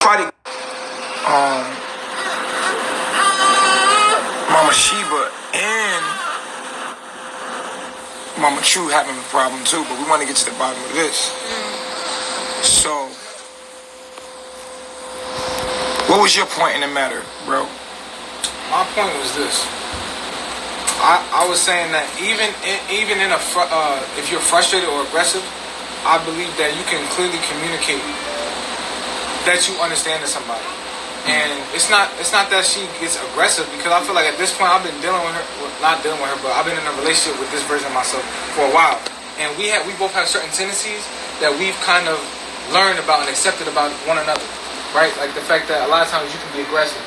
Party. Mama Sheba and Mama Tru having a problem too, but we want to get to the bottom of this. So, what was your point in the matter, bro? My point was this. I was saying that even in if you're frustrated or aggressive, I believe that you can clearly communicate that you understand somebody. And it's not that she gets aggressive, because I feel like at this point I've been dealing with her, well, not dealing with her, but I've been in a relationship with this version of myself for a while. And we both have certain tendencies that we've kind of learned about and accepted about one another, right? Like the fact that a lot of times you can be aggressive.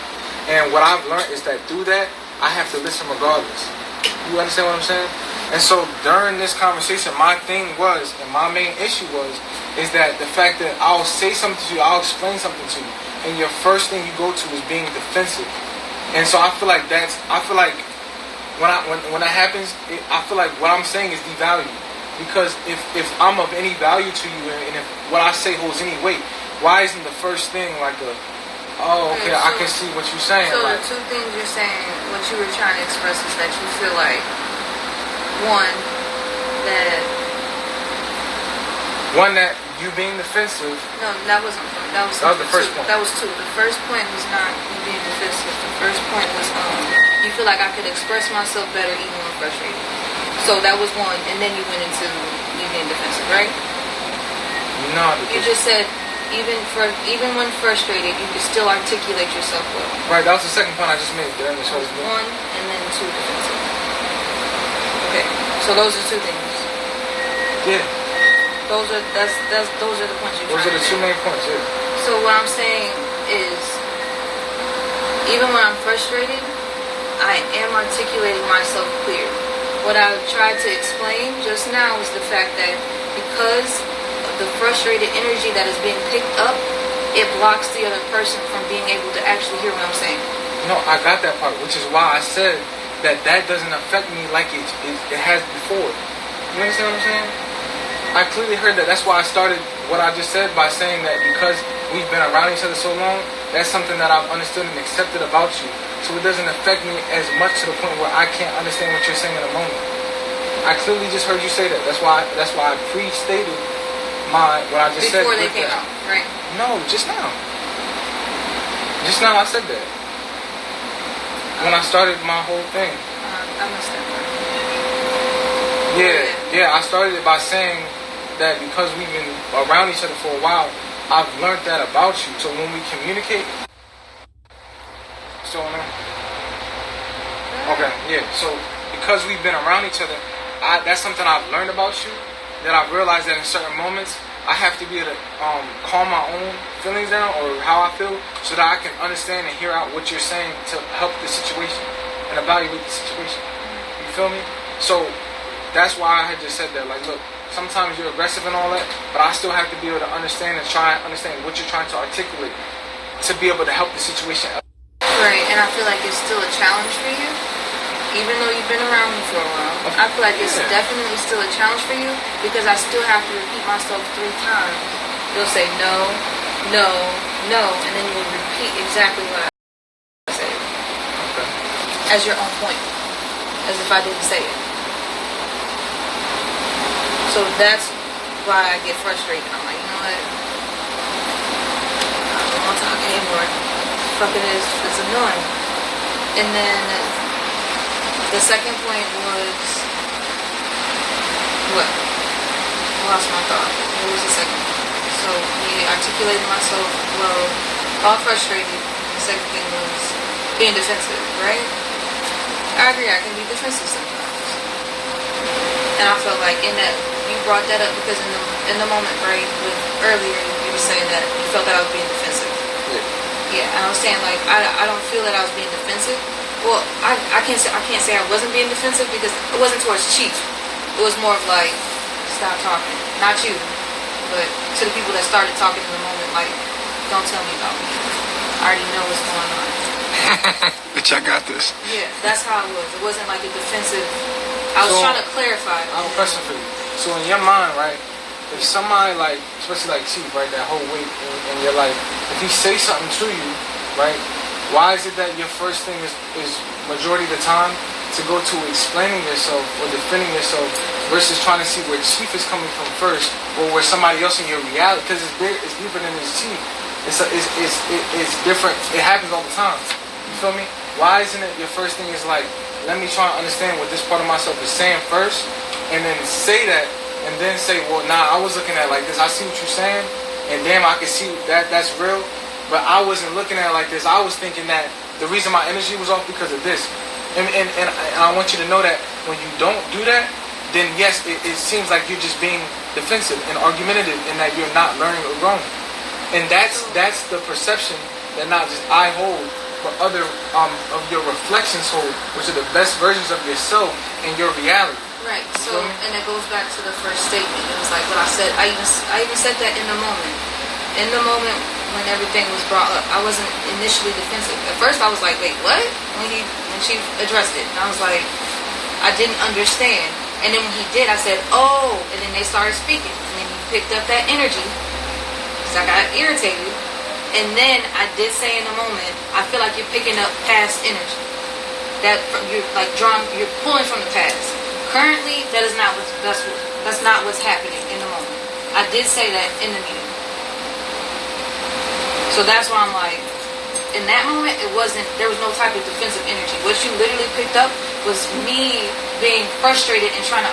And what I've learned is that through that, I have to listen regardless. You understand what I'm saying? And so during this conversation, my thing was, and my main issue is that the fact that I'll say something to you, I'll explain something to you, and your first thing you go to is being defensive. And so I feel like when that happens, I feel like what I'm saying is devalued. Because if I'm of any value to you, and if what I say holds any weight, why isn't the first thing like okay, so, I can see what you're saying. So like, the two things you're saying, what you were trying to express is that you feel like, one, that you being defensive. No, that wasn't. That was the first point. That was two. The first point was not you being defensive. The first point was you feel like I could express myself better even when frustrated. So that was one, and then you went into me being defensive, right? No. You just said even when frustrated, you can still articulate yourself well. Right. That was the second point I just made. During this whole one, and then two defensive. Okay. So those are two things. Yeah. Those are the points you're Those are the two main points, yeah. So what I'm saying is, even when I'm frustrated, I am articulating myself clear. What I tried to explain just now is the fact that because of the frustrated energy that is being picked up, it blocks the other person from being able to actually hear what I'm saying. No, I got that part, which is why I said that doesn't affect me like it has before. You understand what I'm saying? I clearly heard that. That's why I started what I just said by saying that because we've been around each other so long, that's something that I've understood and accepted about you. So it doesn't affect me as much to the point where I can't understand what you're saying in a moment. I clearly just heard you say that. That's why I pre-stated what I just said. Before they came out, right? No, just now. Just now I said that. When I started my whole thing. I missed that part. Yeah, I started it by saying that because we've been around each other for a while, I've learned that about you. So when we communicate, okay, yeah. So because we've been around each other, that's something I've learned about you. That I've realized that in certain moments, I have to be able to calm my own feelings down or how I feel, so that I can understand and hear out what you're saying to help the situation and evaluate the situation. You feel me? So that's why I had just said that. Like, look. Sometimes you're aggressive and all that, but I still have to be able to understand and try and understand what you're trying to articulate to be able to help the situation. Right, and I feel like it's still a challenge for you, even though you've been around me for a while. I feel like it's definitely still a challenge for you because I still have to repeat myself 3 times. You'll say no, no, no, and then you'll repeat exactly what I said. Okay. As your own point, as if I didn't say it. So that's why I get frustrated. I'm like, you know what? I don't want to talk anymore. Fucking it's annoying. And then the second point was what? I lost my thought. What was the second point? So me articulating myself well, all frustrated. The second thing was being defensive, right? I agree, I can be defensive sometimes. And I felt like in that you brought that up because in the moment, right, with earlier you were saying that you felt that I was being defensive. Yeah, and I was saying like I don't feel that I was being defensive. Well, I can't say I wasn't being defensive because it wasn't towards Chief. It was more of like, stop talking. Not you, but to the people that started talking in the moment, like, don't tell me about me. I already know what's going on. Bitch, I got this. Yeah, that's how it was. It wasn't like a defensive. I was trying to clarify. I have a question for you. So in your mind, right, if somebody like, especially like Chief, right, that whole week, and you're like, if he say something to you, right, why is it that your first thing is majority of the time to go to explaining yourself or defending yourself versus trying to see where Chief is coming from first or where somebody else in your reality, because it's deeper than his Chief. It's different. It happens all the time. You feel me? Why isn't it your first thing is like, let me try and understand what this part of myself is saying first, and then say that, and then say, well, nah, I was looking at it like this. I see what you're saying, and damn, I can see that's real. But I wasn't looking at it like this. I was thinking that the reason my energy was off because of this. And I want you to know that when you don't do that, then yes, it seems like you're just being defensive and argumentative, and that you're not learning or growing. And that's the perception that not just I hold, but other of your reflections hold, which are the best versions of yourself in your reality. Right. So, and it goes back to the first statement. It was like what I said. I even said that in the moment. In the moment when everything was brought up, I wasn't initially defensive. At first, I was like, "Wait, what?" When she addressed it, and I was like, I didn't understand. And then when he did, I said, "Oh," and then they started speaking, and then he picked up that energy. So I got irritated. And then I did say in the moment, I feel like you're picking up past energy. That you're like you're pulling from the past. Currently, that's not what's happening in the moment. I did say that in the meeting. So that's why I'm like, in that moment, there was no type of defensive energy. What you literally picked up was me being frustrated and trying to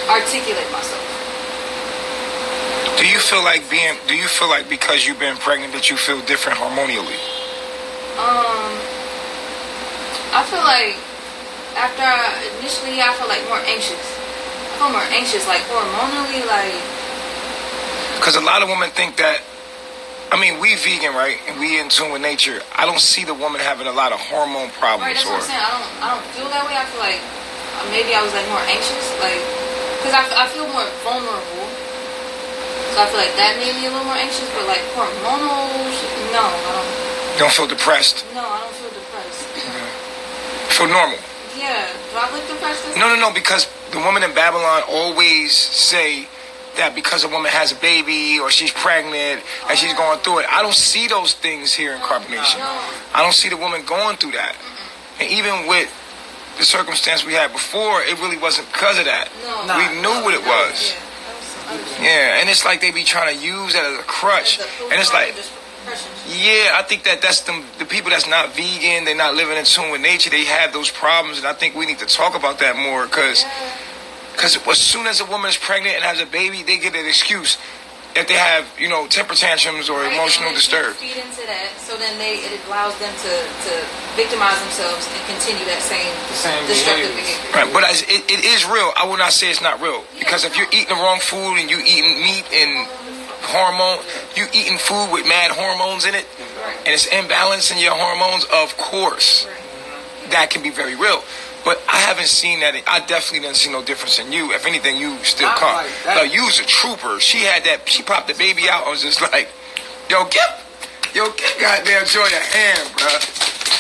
articulate myself. Do you feel like because you've been pregnant that you feel different hormonally? I feel like initially I felt like more anxious. I feel more anxious, like hormonally, like. Because a lot of women think that, we vegan, right? And we in tune with nature. I don't see the woman having a lot of hormone problems. Right, that's what I'm saying. I don't feel that way. I feel like maybe I was like more anxious, like, because I feel more vulnerable. So I feel like that made me a little more anxious, but like hormonal, no, I don't. You don't feel depressed? No, I don't feel depressed. Feel normal? Yeah. Do I look depressed? No, because the women in Babylon always say that because a woman has a baby or she's pregnant and she's going through it. I don't see those things here in Carbonation. No. I don't see the woman going through that. And even with the circumstance we had before, it really wasn't because of that. No. We knew what it was. Yeah, and it's like they be trying to use that as a crutch. And it's like, yeah, I think that's the people that's not vegan, they're not living in tune with nature, they have those problems, and I think we need to talk about that more, because as soon as a woman is pregnant and has a baby, they get an excuse if they have, temper tantrums or emotional disturbance. Feed into that, so then it allows them to victimize themselves and continue that same destructive behavior. Right, but it is real. I will not say it's not real, because if you're eating the wrong food and you eating meat and you eating food with mad hormones in it, and it's imbalance in your hormones, of course, that can be very real. But I haven't seen that. I definitely didn't see no difference in you. If anything, you still caught. Like, you was a trooper. She had that. She popped the baby out. I was just like, yo, give goddamn Joy a hand, bro.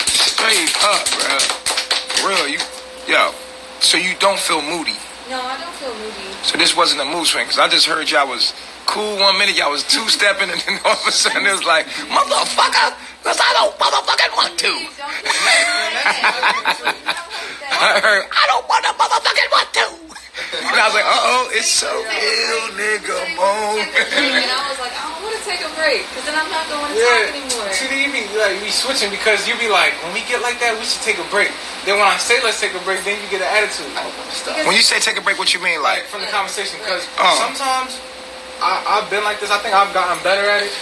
Straight up, bro. For real, so you don't feel moody? No, I don't feel moody. So this wasn't a mood swing, because I just heard y'all was cool 1 minute, y'all was two-stepping, and then all of a sudden it was like, motherfucker, because I don't motherfucking want to. I heard, I don't motherfucking want to. And I was like, it's so ill, nigga, boom. And I was like, I don't want to take a break, because then I'm not going to talk anymore. See, you be switching, because you be like, when we get like that, we should take a break. Then when I say let's take a break, then you get an attitude. When you say take a break, what you mean? Like from the conversation, because sometimes I've been like this. I think I've gotten better at it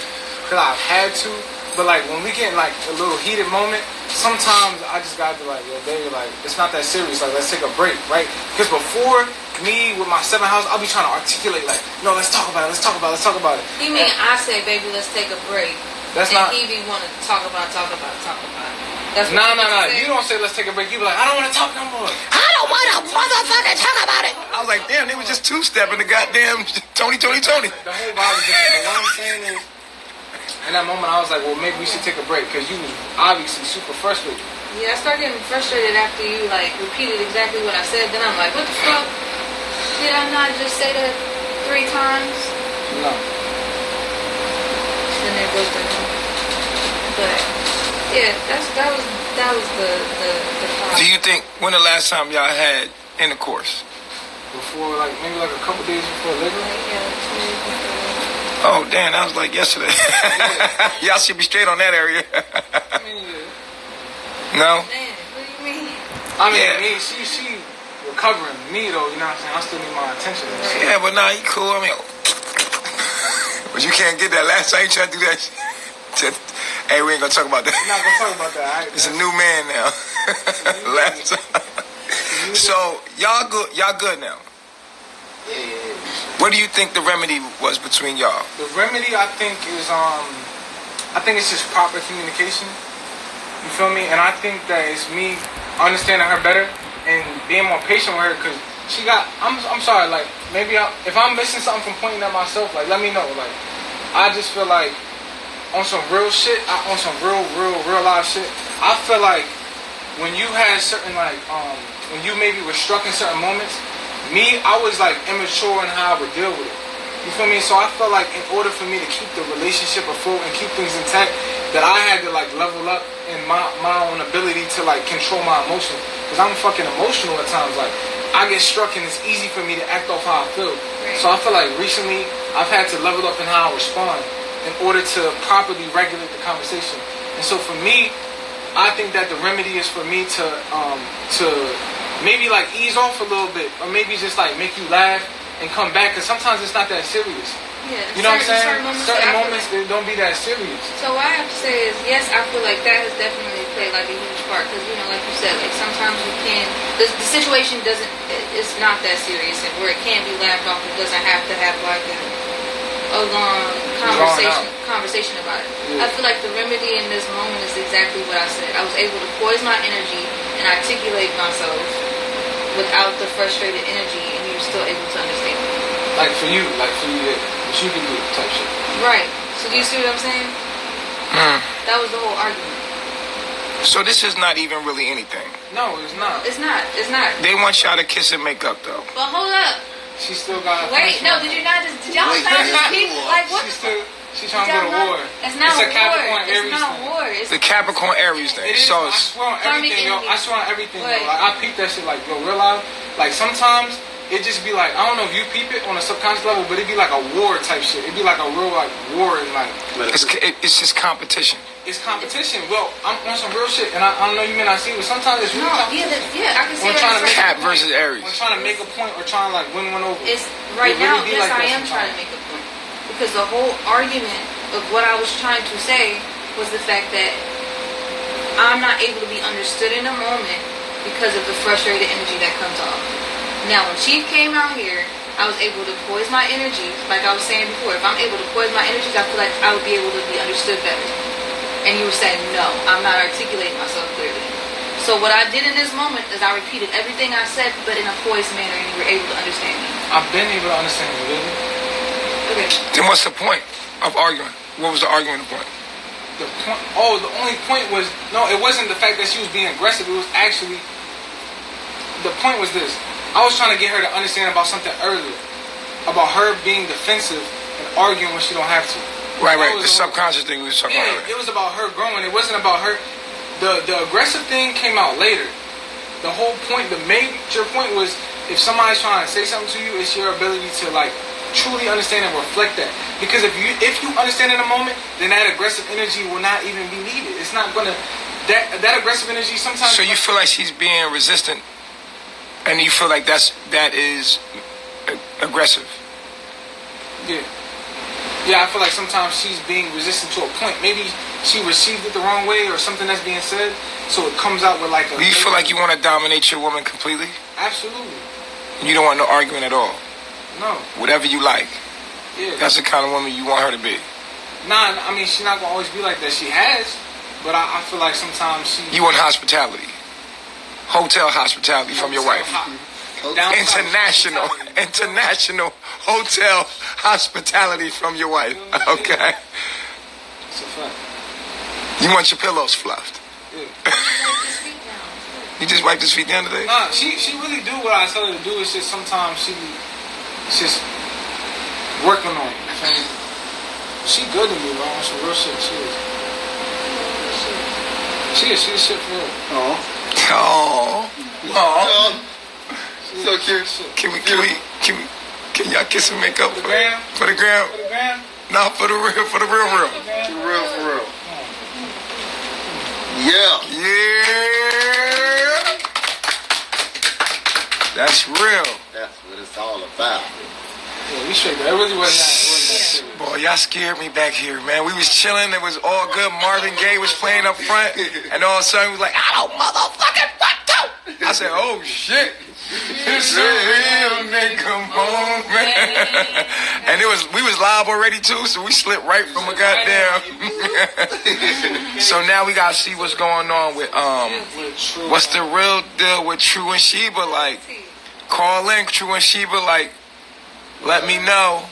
because I've had to. But like when we get in like a little heated moment, sometimes I just gotta be like, yo, baby, like it's not that serious. Like let's take a break, right? Because before me with my 7 house, I'll be trying to articulate like, no, let's talk about it. You mean I say, baby, let's take a break? That's and not. he be want to talk about it. That's no. You don't say let's take a break. You be like, I don't want to talk no more. I don't want to motherfucking talk about it. I was like, damn, they was just two-stepping the goddamn Tony. The whole vibe is different. But what I'm saying is, in that moment, I was like, well, maybe we should take a break, because you was obviously super frustrated. Yeah, I started getting frustrated after you like repeated exactly what I said. Then I'm like, what the fuck? Did I not just say that? 3 times. No. Then they broke their home. But yeah, that was the problem. Do you think when the last time y'all had intercourse? Before, like, maybe like a couple days before labor? Yeah, 2 days before. Oh, damn, that was like yesterday. Y'all should be straight on that area. I mean, yeah. No? Man, what do you mean? I mean, Yeah. me, she recovering. Me, though, you know what I'm saying? I still need my attention. And shit. Yeah, but nah, you cool. I mean, but you can't get that. Last time you tried to do that shit. Hey, we ain't gonna talk about that. We're not gonna talk about that. All right? It's a new man now. Last time. So y'all good now. Yeah. What do you think the remedy was between y'all? The remedy, I think, is I think it's just proper communication. You feel me? And I think that it's me understanding her better and being more patient with her, because she got. I'm sorry. Like, maybe if I'm missing something from pointing at myself, like, let me know. Like, I just feel like on some real shit, on some real live shit. I feel like when you had certain when you maybe were struck in certain moments, I was like immature in how I would deal with it. You feel me? So I felt like in order for me to keep the relationship afloat and keep things intact, that I had to like level up in my own ability to like control my emotions. Because I'm fucking emotional at times. Like, I get struck and it's easy for me to act off how I feel. Right. So I feel like recently I've had to level up in how I respond in order to properly regulate the conversation. And so for me, I think that the remedy is for me to maybe like ease off a little bit, or maybe just like make you laugh and come back, because sometimes it's not that serious. Yeah, You know what I'm saying? Certain I feel moments they don't be that serious. So what I have to say is, yes, I feel like that has definitely played like a huge part, because, you know, like you said, like sometimes you can, the situation it's not that serious, and where it can be laughed off, it doesn't have to have like a long conversation about it. Yeah. I feel like the remedy in this moment is exactly what I said. I was able to poise my energy and articulate myself without the frustrated energy, and you're still able to understand me. Like for you, yeah. What you can do type shit. Right. So do you see what I'm saying? That was the whole argument. So this is not even really anything. No, it's not. It's not. They want y'all to kiss and make up though. But hold up. She still got. Wait, no, did y'all not just keep, like, what? She's trying to go to war. It's not a Capricorn war. Aries It's not thing. war. It's The Capricorn Aries thing. It is. So I swear on everything, yo. I swear on everything, yo. What? Like, I peep that shit, like, yo, real loud. Like, sometimes it just be like, I don't know if you peep it on a subconscious level, but it be like a war type shit. It be like a real, like, war and like. it's just competition. It's competition. Well, I'm on some real shit, and I don't know, you may not see it, but sometimes it's really competition. I can see We're trying to make Cap versus Aries. We're trying to make a point or trying to like win one over. It's right It really now. be Yes, like I that am trying to sometimes. make a point, because the whole argument of what I was trying to say was the fact that I'm not able to be understood in a moment because of the frustrated energy that comes off. Now, when Chief came out here, I was able to poise my energy, like I was saying before. If I'm able to poise my energies, I feel like I would be able to be understood better. And you were saying, no, I'm not articulating myself clearly. So what I did in this moment is I repeated everything I said, but in a poised manner, and you were able to understand me. I've been able to understand you, really. Okay. Then what's the point of arguing? What was the argument point? The point. Oh, the only point was no. It wasn't the fact that she was being aggressive. It was actually the point was this. I was trying to get her to understand about something earlier, about her being defensive and arguing when she don't have to. Right. The subconscious thing we was talking about. It was about her growing. It wasn't about her. The aggressive thing came out later. The whole point, the major point was, if somebody's trying to say something to you, it's your ability to like truly understand and reflect that. Because if you understand in a moment, then that aggressive energy will not even be needed. It's not gonna that aggressive energy sometimes. So you feel like she's being resistant, and you feel like that is aggressive. Yeah, I feel like sometimes she's being resistant to a point. Maybe she received it the wrong way or something that's being said, so it comes out with like a... Do you feel like you want to dominate your woman completely? Absolutely. You don't want no argument at all? No. Whatever you like. Yeah. That's the kind of woman you want her to be? Nah, I mean, she's not going to always be like that. She has, but I feel like sometimes she... You want hospitality. Hotel hospitality from your wife. International hotel hospitality from your wife. Okay. It's a fact. You want your pillows fluffed. Yeah. You just wiped his feet the other day? Nah, she really do what I tell her to do. It's just sometimes it's just working on it. She good to me, bro. On some real shit. She is shit for real. Oh. So cute. Can y'all kiss and make up for the gram? For the gram? No, for the real. For real. Yeah. That's real. That's what it's all about. Yeah, we straight. That really wasn't that serious. Boy, y'all scared me back here, man. We was chilling. It was all good. Marvin Gaye was playing up front. And all of a sudden, we was like, I don't motherfucking fuck you. I said, oh, shit. It's a real nigga moment. And we was live already, too, so we slipped right from a goddamn. So now we got to see what's going on with, what's the real deal with Tru and Sheeba? Like, call in, Tru and Sheeba, like, let me know.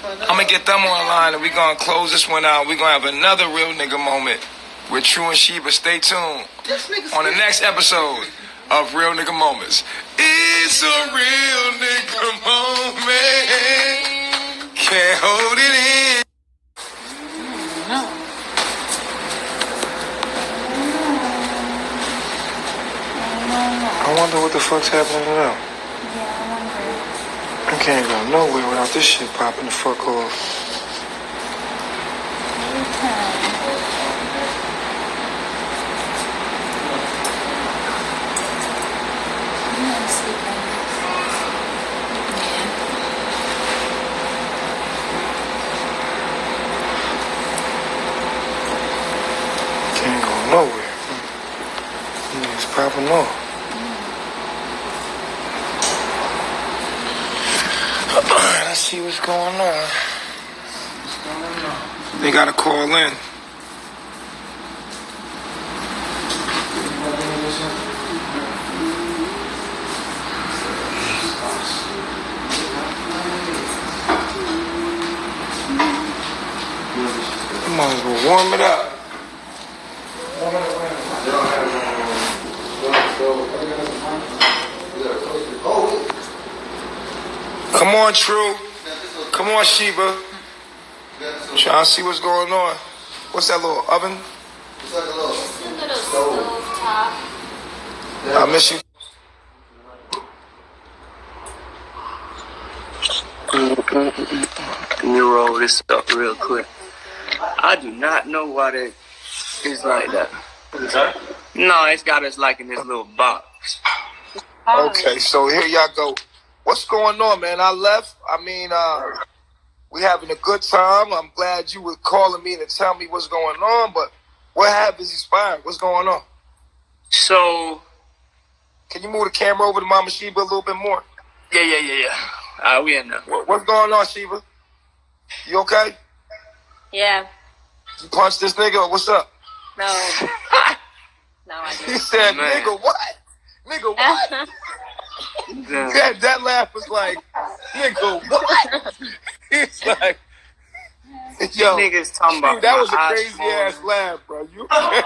I'm going to get them online and we're going to close this one out. We're going to have another real nigga moment with Tru and Sheeba. Stay tuned on the next episode of Real Nigga Moments. It's a real nigga moment. Can't hold it in. I wonder what the fuck's happening now. I can't go nowhere without this shit popping the fuck off. Can't go nowhere. It's popping off. Let's see what's going on. They gotta call in. Might as well warm it up. Come on, Tru. Come on, Sheeba. Trying to see what's going on. What's that little oven? It's like a little stove top. I miss you. Let me roll this up real quick. I do not know why that is like that. No, it's got us like in this little box. Okay, so here y'all go. What's going on, man? I left. I mean, we having a good time. I'm glad you were calling me to tell me what's going on, but what happens inspired? What's going on? So, can you move the camera over to Mama Sheeba a little bit more? Yeah. We in there. What's going on, Sheeba? You okay? Yeah. You punched this nigga or what's up? No. No, I didn't. He said, Man. nigga, what? Nigga, what? That laugh was like, nigga, what? It's like, yo, niggas talking about that was a my crazy eyes ass laugh, bro. You okay?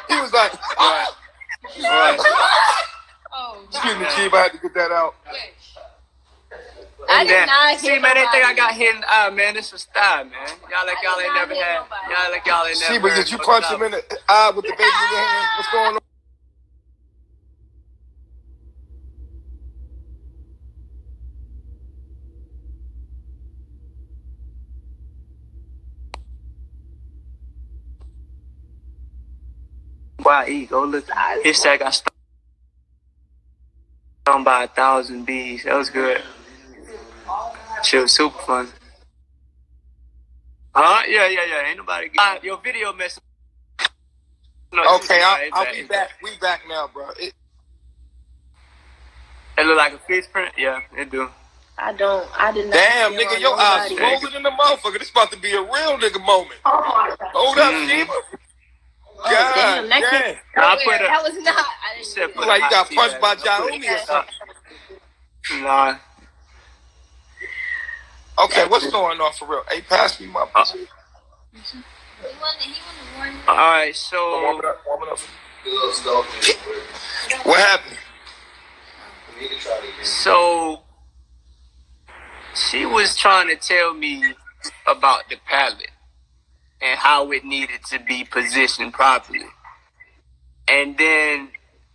He was like, Right. Oh, excuse me, Chief, I had to get that out. I did not See, man, they think I got hit in the eye, man. This was style, man. Y'all like y'all ain't never had. Y'all like y'all ain't never Sheeba, had. did you punch him in the eye with the baby in your hand? What's going on? YE, go look. His sack got stung by 1,000 bees. That was good. Shit was super fun. Huh? Yeah. Ain't nobody. Your video messing. No, Okay, I'll be back. We back now, bro. It look like a face print? Yeah, it do. I did not. Damn, nigga, your eyes swollen in the motherfucker. This about to be a real nigga moment. Hold up, Sheeba. God, Damn, damn. I put that was not. I didn't Shit, Look like you got punched by Jaumi or something. Nah. Okay, what's going on for real? Hey, pass me my pussy. He wanted to warn me. All right, so Warm it up. A little stove. What happened? We need to try it again. So she was trying to tell me about the palette and how it needed to be positioned properly. And then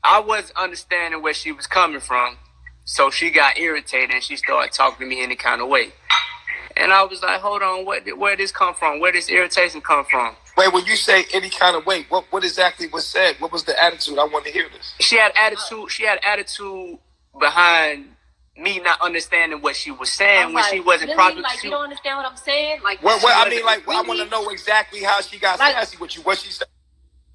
I wasn't understanding where she was coming from. So she got irritated and she started talking to me any kind of way. And I was like, hold on, where did this come from? Where did this irritation come from? Wait, when you say any kind of way, what exactly was said? What was the attitude? I want to hear this. She had attitude behind me not understanding what she was saying when she wasn't really? properly. Like, you don't understand what I'm saying? Like, What I mean, like, really? I want to know exactly how she got sassy with you. What she said.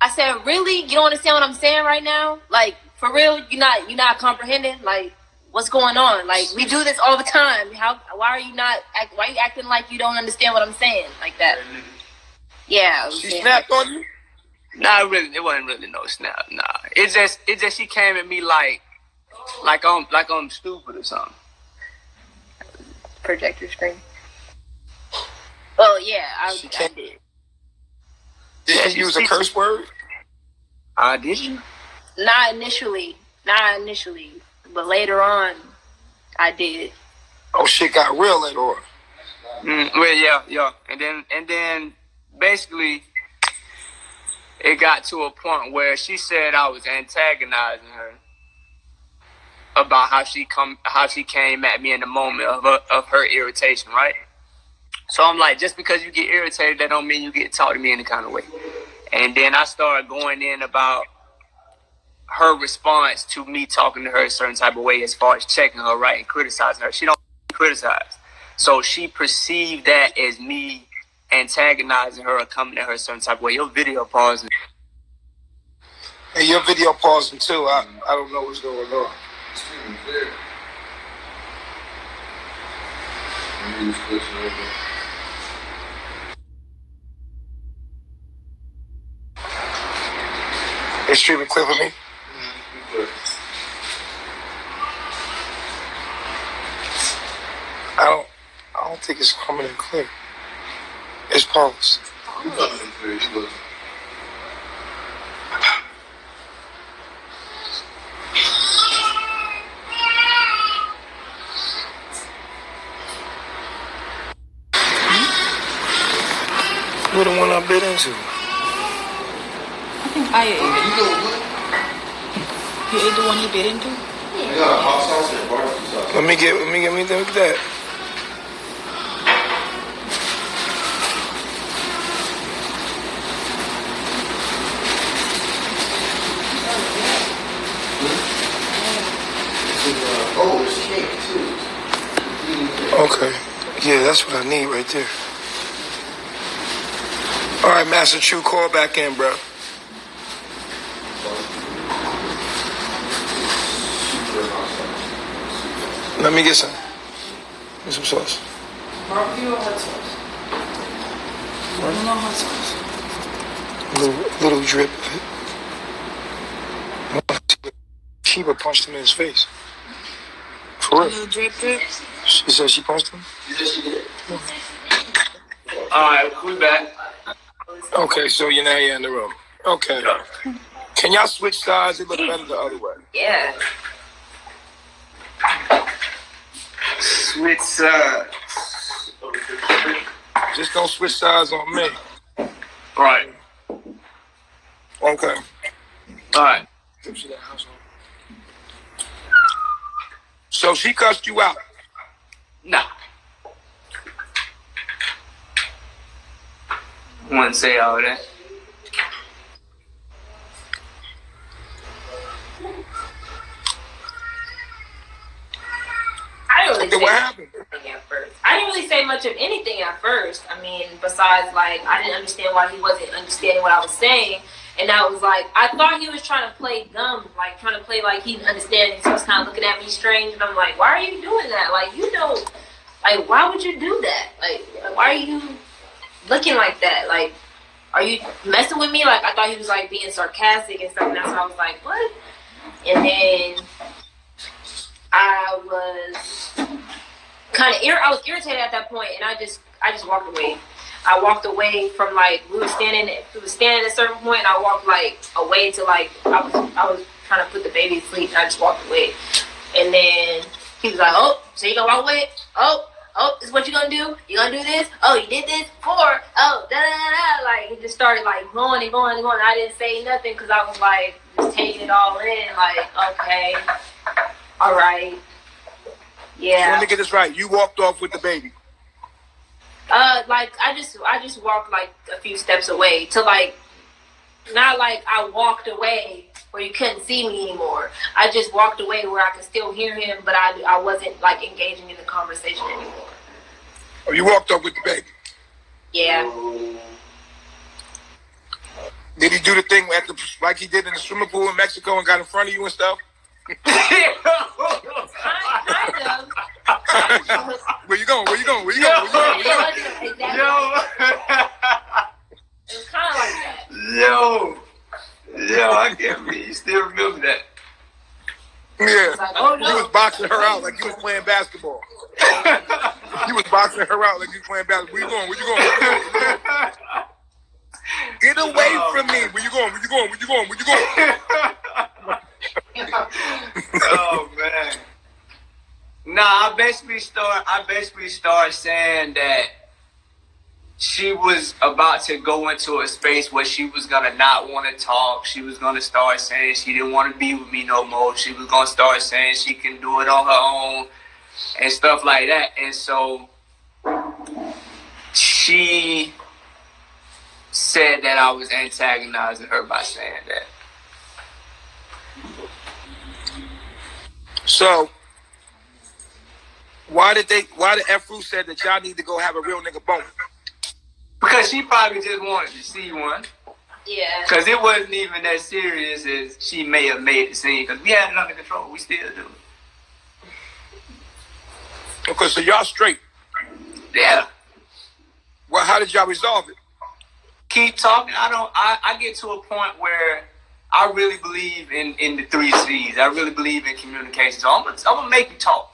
I said, really? You don't understand what I'm saying right now? Like, for real? You're not comprehending? Like, what's going on? Like, we do this all the time. Why are you acting like you don't understand what I'm saying like that? Yeah. She snapped on you? Nah, it wasn't really no snap. Nah, it's just she came at me like I'm stupid or something. Projector screen. Oh yeah, I did. Did she use a curse word? Did you? Not initially, but later on, I did. Oh, shit got real later on. Well, yeah, and then basically, it got to a point where she said I was antagonizing her about how she came at me in the moment of her irritation, right? So I'm like, just because you get irritated, that don't mean you get to talk to me any kind of way. And then I started going in about her response to me talking to her a certain type of way as far as checking her right and criticizing her. She don't criticize. So she perceived that as me antagonizing her or coming at her a certain type of way. Your video pausing. Hey, your video pausing too. I don't know what's going on. It's streaming clear for me? I don't think it's coming in clear. It's paused. You're the one I bit into. I think I ate it. You ate the one he bit into? Yeah, hot sauce and barbecue sauce. Let me look at that. Oh, there's cake too. Okay. Yeah, that's what I need right there. All right, Master True, call back in, bro. Let me get some. Get some sauce. Barbecue or hot sauce? No hot sauce. Little drip. Sheeba punched him in his face. For real. Little drip. She said she punched him? Yes, she did. All right, we back. Okay, so you're in the room. Okay. Can y'all switch sides? It look better the other way. Yeah. Switch sides. Just don't switch sides on me. Right. Okay. All right. So she cussed you out. Nah. Wouldn't say all that. I didn't really Okay, say what happened? anything at first. I didn't really say much of anything at first. I mean, besides, like, I didn't understand why he wasn't understanding what I was saying. And I was like, I thought he was trying to play dumb, like, trying to play like he didn't understand. So he was kind of looking at me strange. And I'm like, why are you doing that? Like, you know, like, why would you do that? Like why are you looking like that? Like, are you messing with me? Like, I thought he was, like, being sarcastic and stuff. And that's why I was like, what? And then I was kind of I was irritated at that point, and I just walked away. I walked away from, like, we were standing at a certain point, and I walked, like, away to, like, I was trying to put the baby to sleep, and I just walked away. And then he was like, oh, so you gonna walk away? Oh, oh, this is what you gonna do? You gonna do this? Oh, you did this before? Oh, da da da. Like, it just started like going and going and going. I didn't say nothing because I was like just taking it all in. Like, okay, all right, yeah. So let me get this right. You walked off with the baby. Like I just walked like a few steps away to like, not like I walked away where you couldn't see me anymore. I just walked away where I could still hear him, but I wasn't like engaging in the conversation anymore. Oh, you walked off with the baby. Yeah. Did he do the thing like he did in the swimming pool in Mexico and got in front of you and stuff? Kind of. Where you going? It was kind of like that. Yo, I can't believe you still remember that. Yeah. Like, oh, no. You was boxing her out like you was playing basketball. You was boxing her out like you was playing basketball. Where you going? Where you going? Get away from me. Where you going? Where you going? Where you going? Where you going? Oh man. Nah, I basically started saying that she was about to go into a space where she was gonna not want to talk. She was gonna start saying she didn't want to be with me no more. She was gonna start saying she can do it on her own and stuff like that. And so she said that I was antagonizing her by saying that. So why did Eferu said that y'all need to go have a real nigga bone? Because she probably just wanted to see one. Yeah. Because it wasn't even as serious as she may have made it seem. Because we had it under control. We still do. Okay, so y'all straight. Yeah. Well, how did y'all resolve it? Keep talking. I get to a point where I really believe in the 3 C's. I really believe in communication. So I'm gonna make you talk.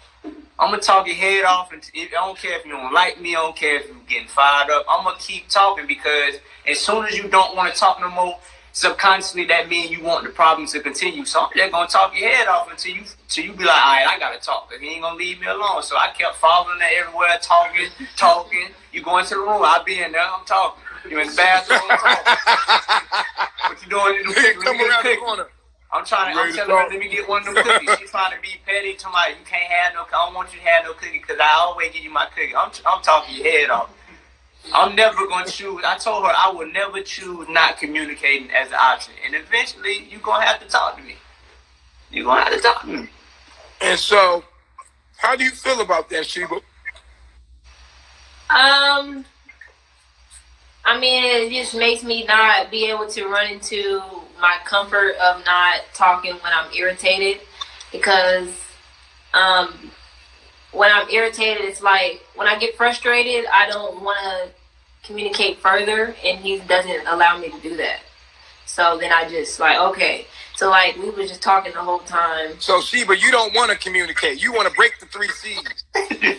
I'm gonna talk your head off, and I don't care if you don't like me. I don't care if you're getting fired up. I'm gonna keep talking because as soon as you don't want to talk no more, subconsciously that means you want the problem to continue. So I'm just gonna talk your head off until you be like, all right, I gotta talk. He ain't gonna leave me alone. So I kept following her everywhere, talking. You go into the room, I'll be in there. I'm talking. You in the bathroom, I'm talking. What you doing in the kitchen? Come around the corner. I'm telling her, let me get one of them cookies. She's trying to be petty, talking about you can't have no, I don't want you to have no cookie because I always give you my cookie. I'm talking your head off. I'm never going to choose. I told her I would never choose not communicating as an option. And eventually, you're going to have to talk to me. You're going to have to talk to me. And so, how do you feel about that, Sheeba? I mean, it just makes me not be able to run into my comfort of not talking when I'm irritated, because when I'm irritated, it's like when I get frustrated, I don't want to communicate further, and he doesn't allow me to do that. So then I just like, okay. So like we were just talking the whole time. So Sheeba, you don't want to communicate. You want to break the 3 C's. Yeah.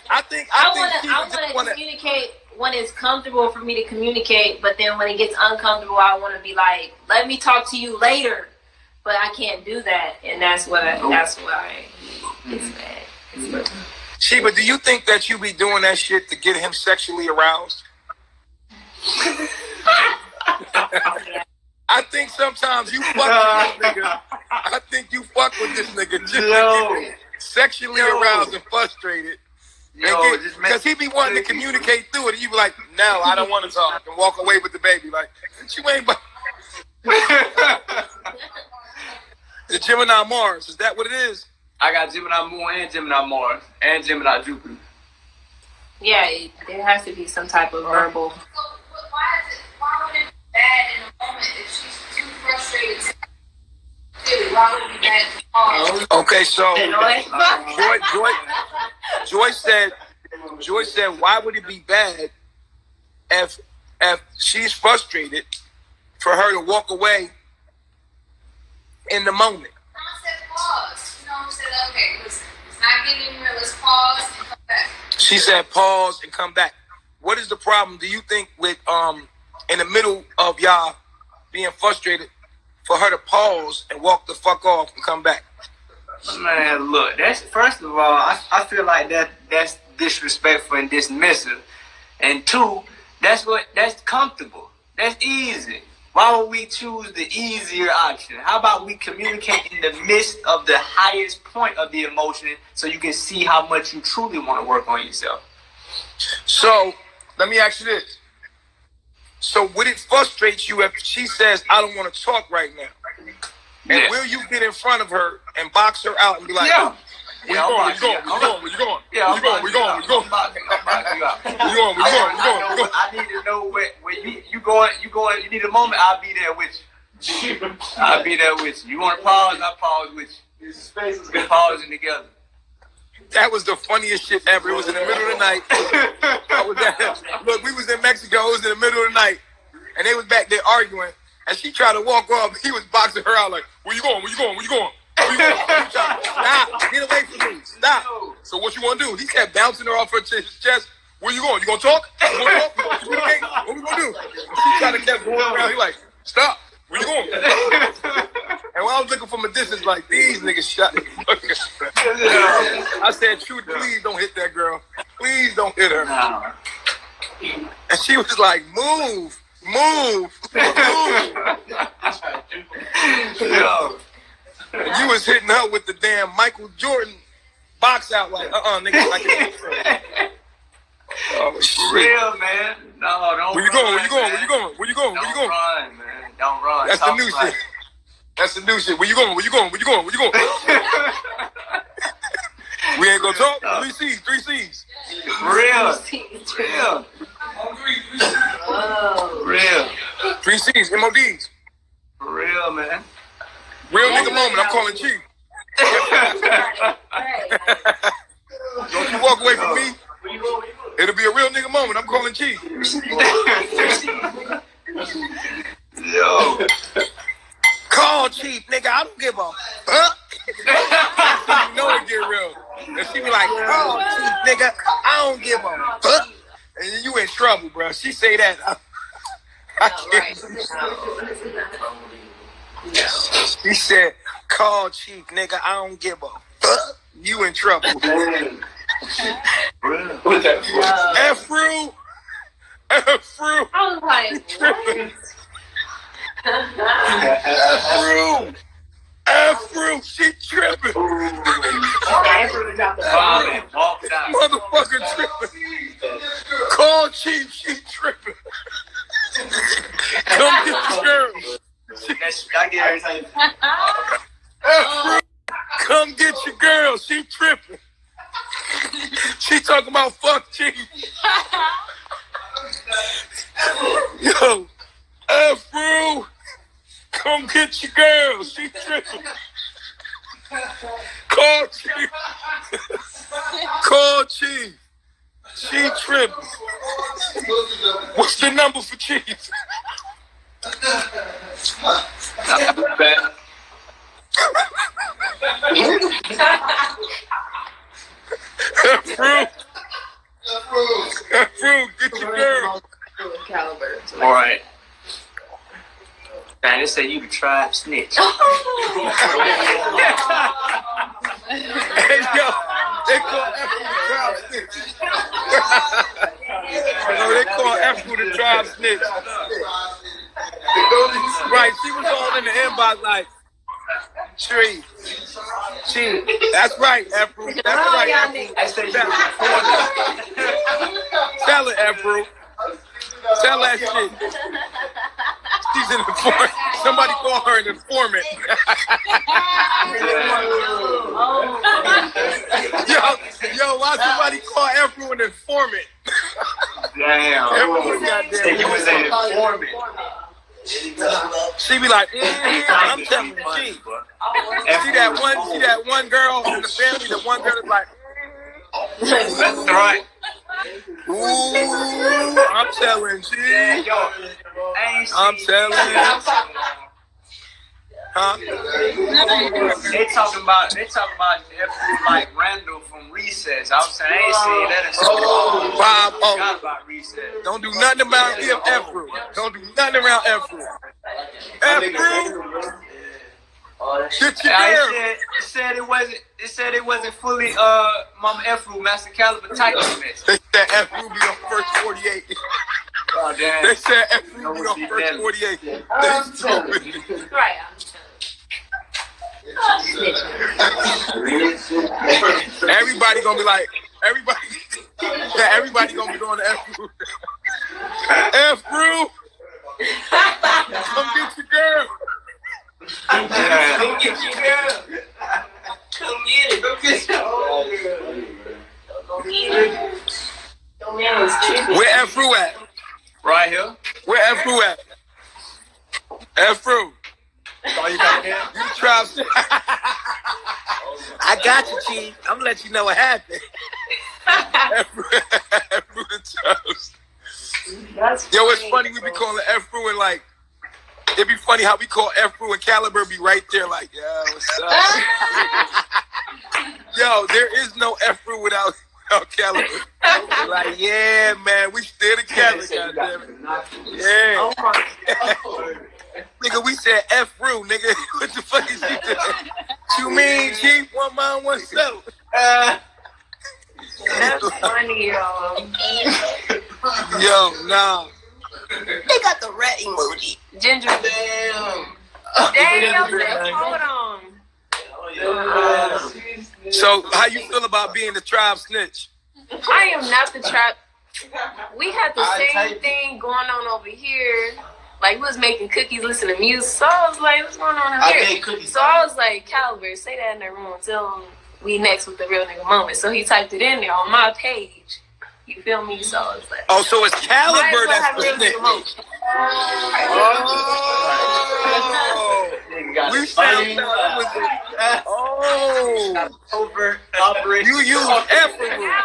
I think I want to communicate when it's comfortable for me to communicate, but then when it gets uncomfortable, I want to be like, let me talk to you later. But I can't do that, and that's why it's bad. Sheeba, do you think that you be doing that shit to get him sexually aroused? I think sometimes you fuck with this nigga. I think you fuck with this nigga just to get him sexually aroused and frustrated. Because he be wanting to communicate through it, and you be like, no, I don't want to talk, and walk away with the baby. Like, you ain't. The Gemini Mars, is that what it is? I got Gemini Moon and Gemini Mars and Gemini Jupiter. Yeah, there has to be some type of verbal. So, why would it be bad in a moment if she's too frustrated? Why would it be bad to pause? Okay, so Joy said, why would it be bad if she's frustrated for her to walk away in the moment? I said pause. You know, I said, okay, listen, it's not getting anywhere. Let's pause and come back. She said pause and come back. What is the problem, do you think, with in the middle of y'all being frustrated, for her to pause and walk the fuck off and come back? Man, look, that's first of all, I feel like that's disrespectful and dismissive. And two, that's comfortable. That's easy. Why would we choose the easier option? How about we communicate in the midst of the highest point of the emotion so you can see how much you truly want to work on yourself? So, let me ask you this. So, would it frustrate you if she says, I don't want to talk right now? And will you get in front of her and box her out and be like, yeah. Where you going? Yeah, I need to know where you going. You need a moment. I'll be there with you. I'll be there with you. You want to pause? I'll pause with you. We're pausing together. That was the funniest shit ever. It was in the middle of the night. Look, we was in Mexico. It was in the middle of the night, and they was back there arguing. And she tried to walk off. He was boxing her out like, where you going? Stop. Get away from me. Stop. So what you want to do? He kept bouncing her off her chest. Where you going? You going to talk? You going to talk? You gonna communicate? What we going to do? And she tried to keep going around. He like, stop. Where you going? And when I was looking from a distance, like, these niggas shot me. I said, True, please don't hit that girl. Please don't hit her. And she was like, move. Yo. And you was hitting her with the damn Michael Jordan box out like, nigga, like it. Oh, shit. Real, man. No, don't Where you going? Don't run, man. Don't run. That's the new shit. That's the new shit. Where you going? We ain't gonna talk. 3 C's. Real. Real. 3 C's, MODs. Real, man. Real nigga moment. I'm calling Chief. Don't you walk away from me. It'll be a real nigga moment. I'm calling Chief. Yo. Call Chief, nigga. I don't give a fuck. You know it get real. And she be like, call Chief, nigga. I don't give a fuck. And you in trouble, bro. She say that. I can't. She said, call Chief, nigga. I don't give a fuck. You in trouble. Eferu. I was like, what? Eferu, she tripping. Motherfucker tripping. Call Chief, she tripping. Come get your girl. I get everything. Eferu, come get your girl. She tripping. She talking about fuck Chief. Yo, Eferu, come get your girl. She tripping. Call Chief. Call Chief. She tripping. What's the number for Chief? Eferu, get your girl. All right. Man, they say you the tribe snitch. Hey, yo, they call Eferu the tribe snitch. No, they call Eferu the tribe snitch. Right, she was all in the inbox like, Chief. That's right, Eferu. That's right, Eferu. Tell it, Eferu. Tell that shit. She's an informant. Somebody call her an informant. yo, why somebody call Eferu an informant? Damn. Goddamn. You was an informant. She be like, I'm telling you, Chief. See that one girl in the family, the one girl is like, That's right. ooh, I'm telling Chief. I'm telling you. Huh? They talking about Eferu like Randall from Recess. I was saying, I ain't seen that in so long. Bob, Forgot about Recess. don't do nothing about Eferu. Don't do nothing around Eferu. Eferu, Oh, that shit. Get your girl. It said it wasn't fully Mama Eferu Master Caliber type limits. They said Eferu be on first 48. Oh damn. They said Eferu be on first 48. They stupid. Right. Everybody gonna be like, everybody gonna be doing the Eferu. Eferu, come get your girl. Come get your girl. Come get it. Go get your girl. Go get it. Your man was tripping. Where Eferu at? Right here. Where Eferu at? Eferu. Oh, you got him? You try. I got you, Chief. I'm gonna let you know what happened. Eferu the toast. Yo, it's funny we be calling Eferu and like, it'd be funny how we call Eferu and Caliber be right there like, yo, what's up? Yo, there is no Eferu without Caliber. Like, yeah, man, we still together, goddammit. Yeah. Oh my. Nigga, we said Eferu, nigga. What the fuck is you doing? You mean, Chief? One mind, one soul. That's funny, yo. Yo, nah. They got the rat emoji. Ginger. Damn. Damn, hold on. So, how you feel about being the tribe snitch? I am not the trap. We had the same thing going on over here. Like, we was making cookies, listening to music. So I was like, what's going on over here? So I was like, Caliber, say that in the room. Tell him we next with the real nigga moment. So he typed it in there on my page. You feel me? So I was like, Oh, so it's Caliber that's the snitch. Oh. We found out it was oh. Over operation. You use Eferu.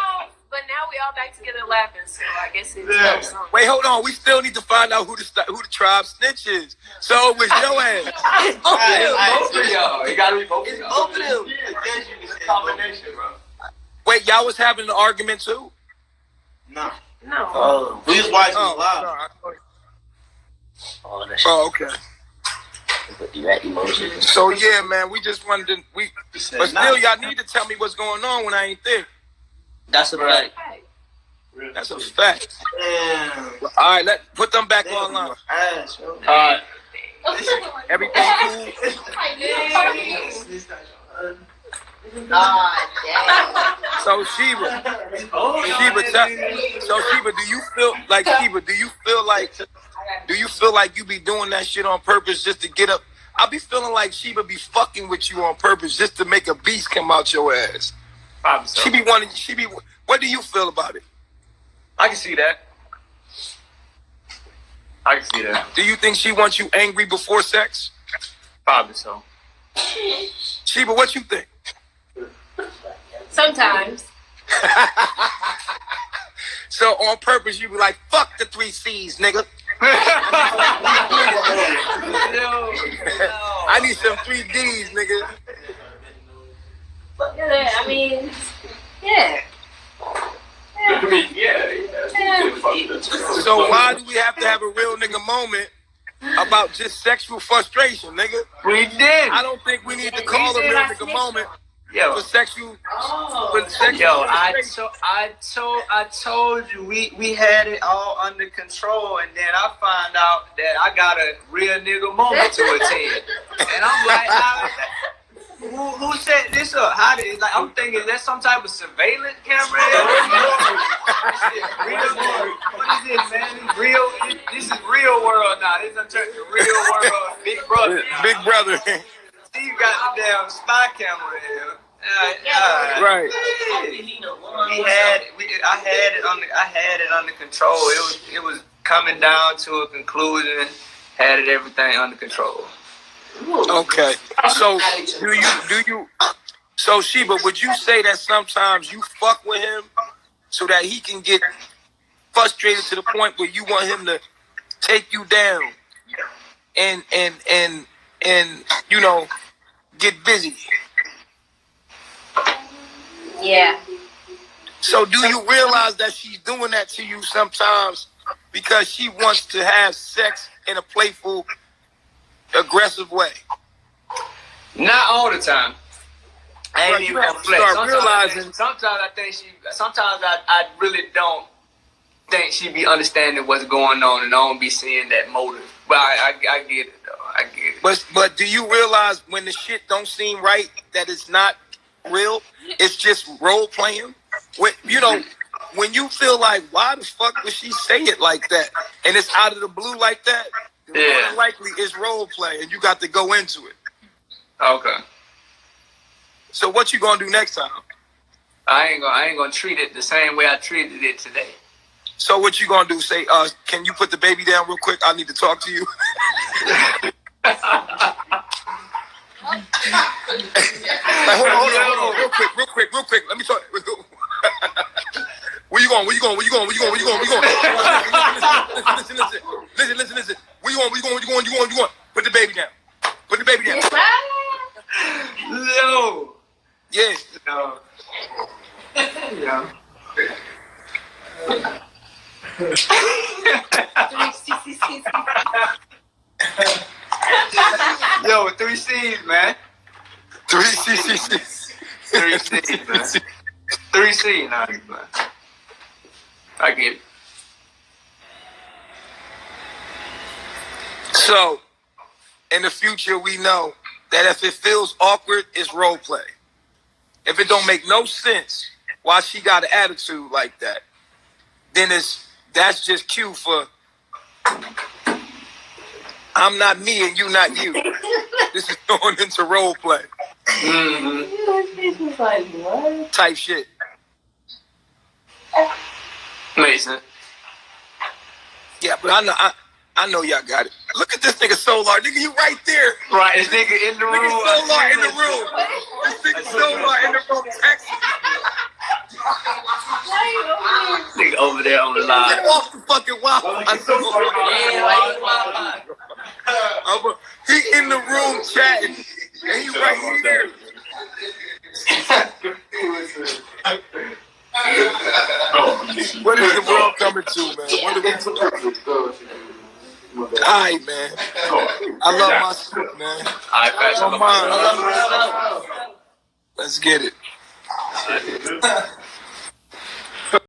But now we all back together laughing, so I guess it's something. Wait, hold on. We still need to find out who the tribe snitch is. So it was your ass. Both of y'all. It gotta be both of It's y'all. both of them. It's a combination, bro. Wait, y'all was having an argument too? No. No. We was watching Oh, live. no, Oh, that shit. oh, okay. Put the rat emoji. So yeah, man, we just wanted to. But still, y'all need to tell me what's going on when I ain't there. That's a fact. That's a fact. Damn. All right, put them back online. Ass, yo. Everything cool. So Sheeba, do you feel like Sheeba? Do you feel like you be doing that shit on purpose just to get up? I be feeling like Sheeba be fucking with you on purpose just to make a beast come out your ass. Probably so. She be. What do you feel about it? I can see that. I can see that. Do you think she wants you angry before sex? Probably so. Sheeba, what you think? Sometimes. So on purpose, you be like, fuck the 3 C's, nigga. I need some 3 D's, nigga. I mean, yeah. So why do we have to have a real nigga moment about just sexual frustration, nigga? We did. I don't think we need to call a real nigga moment Yo. for sexual. Yo, I told you we had it all under control, and then I found out that I got a real nigga moment to attend, and I'm like, who set this up? How did I'm thinking is that some type of surveillance camera? What is this, man? Real. This is real world now. This is the real world. Big brother. Now. Big brother. Steve got the damn spy camera here. Right. I had it under control. It was coming down to a conclusion. Had it everything under control. Okay. So do you? So Sheeba, would you say that sometimes you fuck with him so that he can get frustrated to the point where you want him to take you down and you know get busy? Yeah. So do you realize that she's doing that to you sometimes because she wants to have sex in a playful, aggressive way? Not all the time. I ain't Right, even you have gonna to flex. start Sometimes, realizing- sometimes I think she. Sometimes I really don't think she be understanding what's going on, and I don't be seeing that motive. But I get it though. I get it. But do you realize when the shit don't seem right that it's not real? It's just role playing. When when you feel like, why the fuck would she say it like that, and it's out of the blue like that? More than likely it's role play, and you got to go into it. Okay. So what you gonna do next time? I ain't gonna treat it the same way I treated it today. So what you gonna do? Say, can you put the baby down real quick? I need to talk to you. Like, hold on, real quick. Let me talk. Where you going? Listen. Where you going? Put the baby down. No. Yeah. No. Yeah. Yo, 3 C's, man. 3 C's. 3 C's, man. 3 C's, nah, man. I get it. So, in the future, we know that if it feels awkward, it's role play. If it don't make no sense why she got an attitude like that, then that's just cue for I'm not me and you not you. This is going into role play. Mm-hmm. Like, what? Type shit. Makes sense. Yeah, but I know y'all got it. Look at this nigga Solar. Nigga, you right there. Right, this nigga in the room. Nigga Solar in the room. This nigga Solar in the room texting. Nigga over there on the line. Get off the fucking Wi-Fi. He in the room chatting. And he right here. What is the world coming to, man? What are we Alright, man. I love my shit, man. I Let's get it.